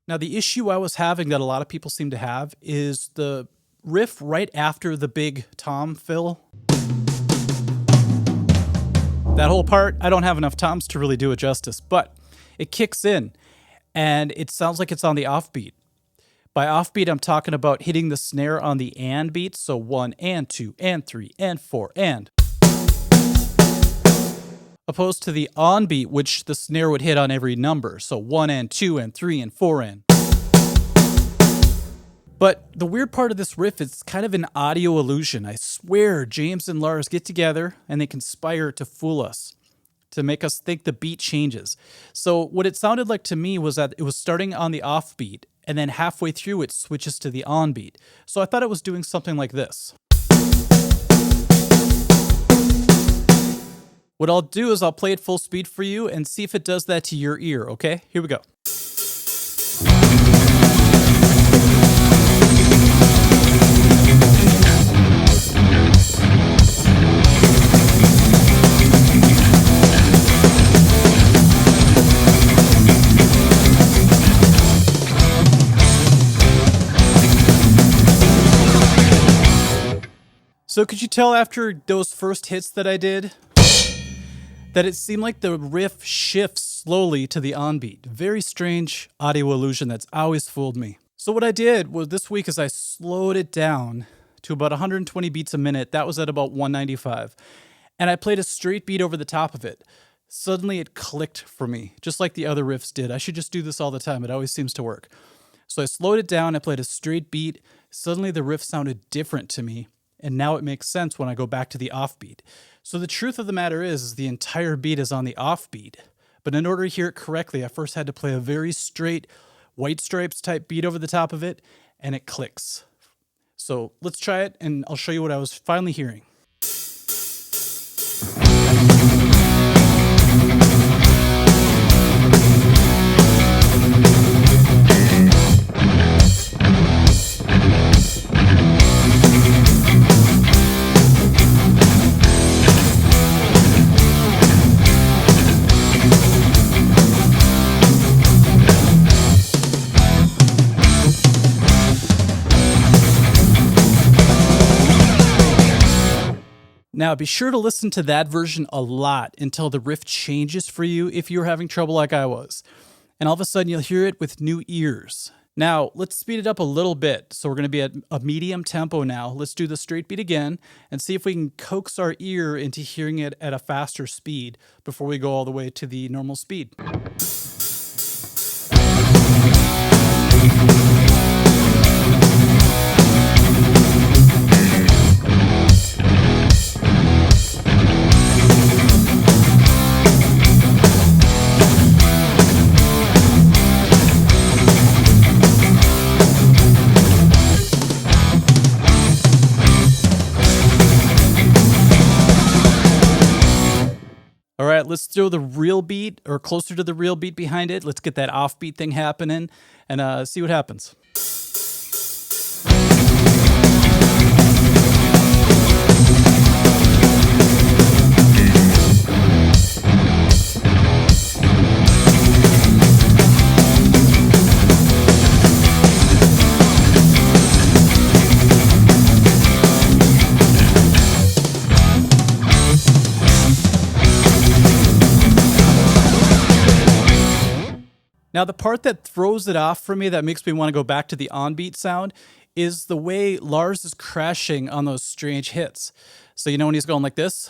Now, the issue I was having that a lot of people seem to have is the riff right after the big tom fill. That whole part, I don't have enough toms to really do it justice, but it kicks in and it sounds like it's on the offbeat. By offbeat, I'm talking about hitting the snare on the and beat, so 1 and 2 and 3 and 4 and. Opposed to the on beat, which the snare would hit on every number, so 1 and 2 and 3 and 4 and. But the weird part of this riff is kind of an audio illusion. I swear James and Lars get together and they conspire to fool us, to make us think the beat changes. So what it sounded like to me was that it was starting on the offbeat, and then halfway through it switches to the on beat. So I thought it was doing something like this. What I'll do is I'll play it full speed for you and see if it does that to your ear, okay? Here we go. So could you tell after those first hits that I did that it seemed like the riff shifts slowly to the on beat? Very strange audio illusion that's always fooled me. So what I did was this week is I slowed it down to about 120 beats a minute. That was at about 195. And I played a straight beat over the top of it. Suddenly it clicked for me, just like the other riffs did. I should just do this all the time. It always seems to work. So I slowed it down. I played a straight beat. Suddenly the riff sounded different to me. And now it makes sense when I go back to the offbeat. So the truth of the matter is the entire beat is on the offbeat. But in order to hear it correctly, I first had to play a very straight White Stripes type beat over the top of it, and it clicks. So let's try it, and I'll show you what I was finally hearing. Now, be sure to listen to that version a lot until the riff changes for you if you're having trouble like I was. And all of a sudden, you'll hear it with new ears. Now, let's speed it up a little bit. So we're going to be at a medium tempo now. Let's do the straight beat again and see if we can coax our ear into hearing it at a faster speed before we go all the way to the normal speed. All right, let's throw the real beat or closer to the real beat behind it. Let's get that offbeat thing happening and see what happens. Now, the part that throws it off for me, that makes me want to go back to the on-beat sound, is the way Lars is crashing on those strange hits. So you know when he's going like this?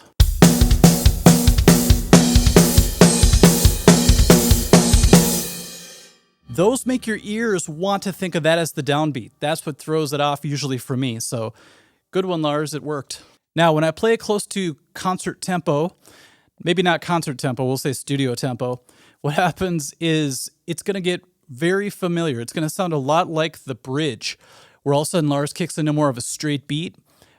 Those make your ears want to think of that as the downbeat. That's what throws it off usually for me. So good one, Lars, it worked. Now, when I play it close to concert tempo, maybe not concert tempo, we'll say studio tempo, what happens is it's going to get very familiar. It's going to sound a lot like the bridge, where all of a sudden Lars kicks into more of a straight beat.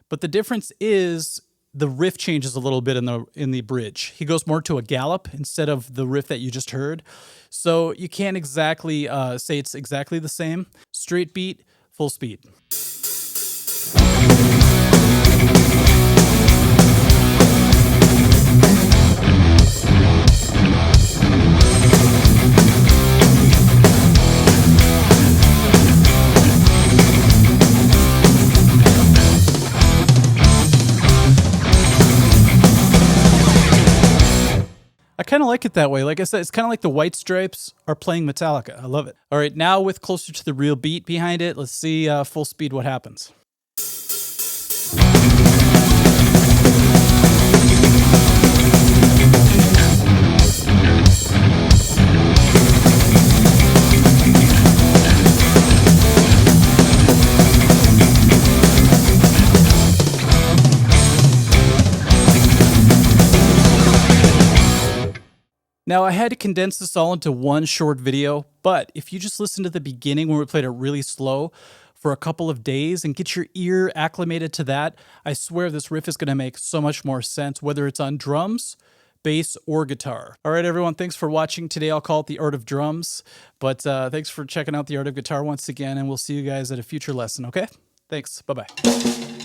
But the difference is the riff changes a little bit in the bridge. He goes more to a gallop instead of the riff that you just heard. So you can't exactly say it's exactly the same. Straight beat, full speed. kind of like it that way. Like I said, it's kind of like the White Stripes are playing Metallica. I love it. All right, now with closer to the real beat behind it, let's see full speed what happens. Now, I had to condense this all into one short video, but if you just listen to the beginning when we played it really slow for a couple of days and get your ear acclimated to that, I swear this riff is going to make so much more sense, whether it's on drums, bass, or guitar. All right, everyone, thanks for watching. Today I'll call it The Art of Drums, but thanks for checking out The Art of Guitar once again, and we'll see you guys at a future lesson, okay? Thanks. Bye-bye.